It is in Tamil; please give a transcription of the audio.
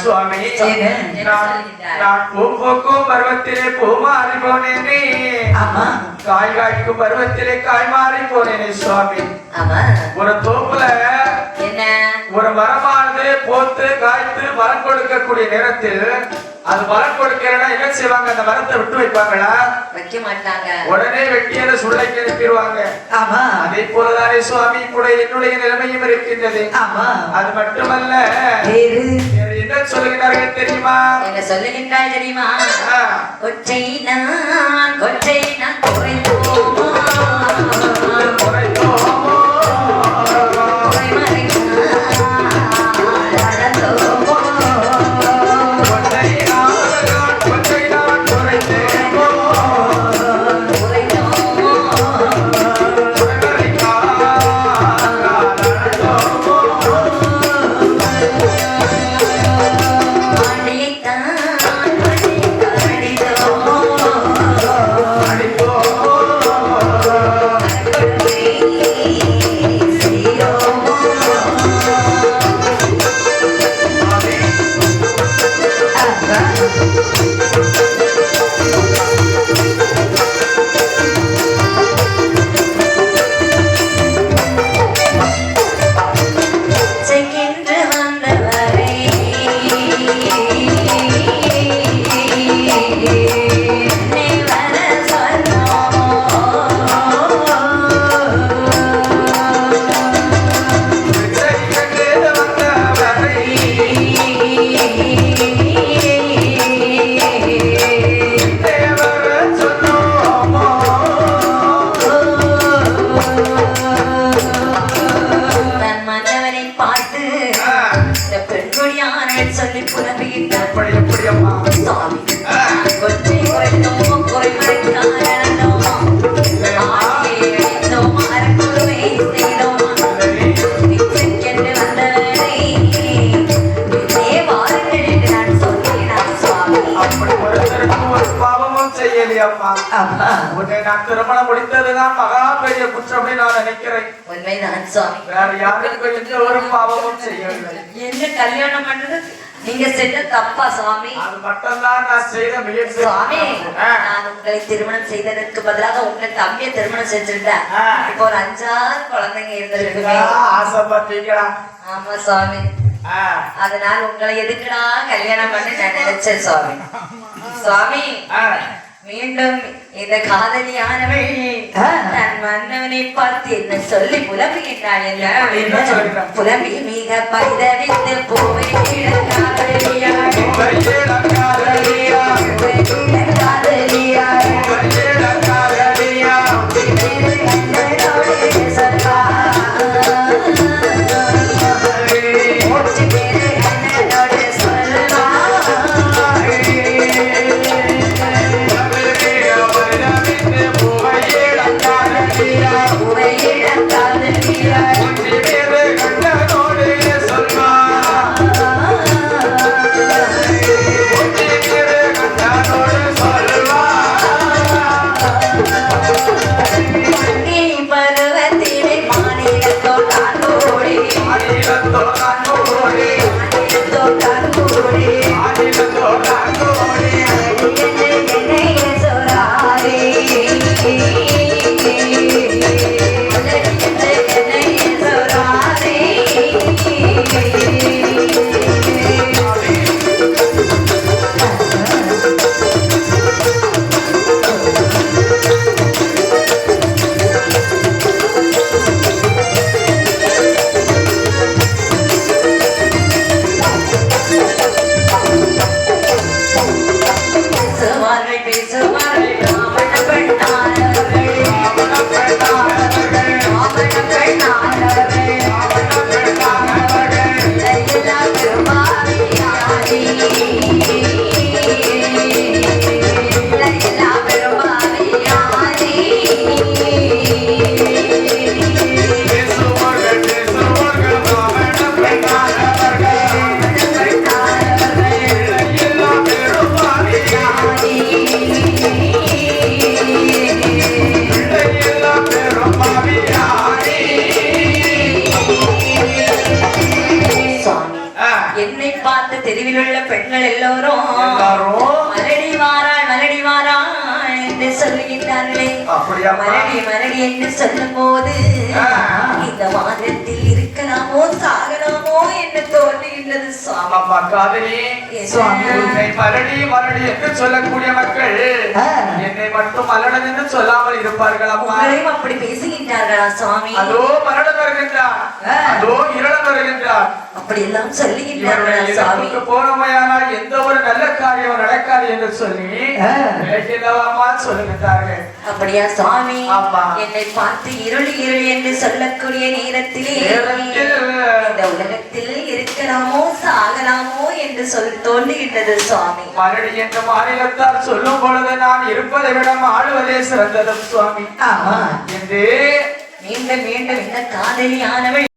சுவாமி நான் பூக்கும் பருவத்திலே பூ மாறி போனேனே காய் காய்க்கும் பருவத்திலே காய் மாறி போனேனே சுவாமி ஒரு தோப்புல ஒரு மரமானது போத்து காய்த்து மரம் கொடுக்கக்கூடிய நேரத்தில் அது மரம் கொடுக்கிறனா என்ன செய்வாங்க அந்த மரத்தை விட்டு வைப்பாங்களா வைக்க மாட்டாங்க உடனே வெட்டியத சுள்ளை கிளப்பிடுவாங்க அதே போலதானே சுவாமி கூட என்னுடைய நிலைமையும் இருக்கின்றது அது மட்டுமல்ல என்ன சொல்லுகிறார்கள் தெரியுமா என்ன சொல்லுகின்றாய் தெரியுமா கொச்சை நான் குறைந்தோமோ திருமணம் முடித்ததுதான் மகா பெரிய குற்றம் நான் நினைக்கிறேன். உண்மைதான் சுவாமி. வேற யாருக்கும் எந்த ஒரு பாவமும் செய்யவில்லை. என்ன கல்யாணம் பண்றது நீங்க செஞ்ச தப்பா சுவாமி? அது மட்டும்தான் நான் செய்த முயற்சி சுவாமி. நான் உங்களை திருமணம் செய்ததற்கு பதிலாக உங்க தம்பியை திருமணம் செஞ்சிருந்தேன். இப்போ ஒரு 5-6 குழந்தைங்க இருந்திருக்குமே. ஆசைப்பட்டீங்களா? ஆமா சுவாமி. அதனால உங்களை எதுக்குடா கல்யாணம் பண்ணி நான் நினைச்சேன் சுவாமி. சுவாமி மீண்டும் இந்த காதலியானவள் தன் மன்னவனை பார்த்து என்ன சொல்லி புலம்புகின்றாள் என்ன புலம்பி மிக பரிதவித்து போவை காதலியா I என்னை பார்த்து தெருவில் உள்ள பெண்கள் எல்லோரும் மலடி வாராள் என்று சொல்லுகின்றார்களே. மலடி என்று சொல்லும் போது இந்த மாதத்தில் இருக்கலாமோ சாகலாமோ என்று தோன்றுகின்றது சுவாமி. மலடி என்று சொல்லக்கூடிய மக்கள் என்னை மட்டும் மலடன் என்று சொல்லாமல் இருப்பார்கள். உங்களையும் அப்படி பேசுகின்றார்களா சுவாமி? அதோ மலடன் வருகின்றார், அதோ இருளன் வருகின்றார், அப்படி எல்லாம் சொல்லுகின்றார்களா சுவாமி? போனமையானால் எந்த ஒரு நல்ல காரியம் நடக்காது என்று சொல்லி சொல்லுகின்றார்கள். அப்படியா சுவாமி? என்னை பார்த்து இருள் என்று சொல்லக்கூடிய நேரத்திலே இந்த உலகத்தில் இருக்கலாமோ சாகலாமோ என்று தோன்றுகின்றது சுவாமி. மறுபடி என்ற மாநிலத்தால் சொல்லும் பொழுது நான் இருப்பதை விட ஆளுவதே சிறந்ததும் சுவாமி என்று மீண்டும் மீண்டும் இந்த காதலியானவள்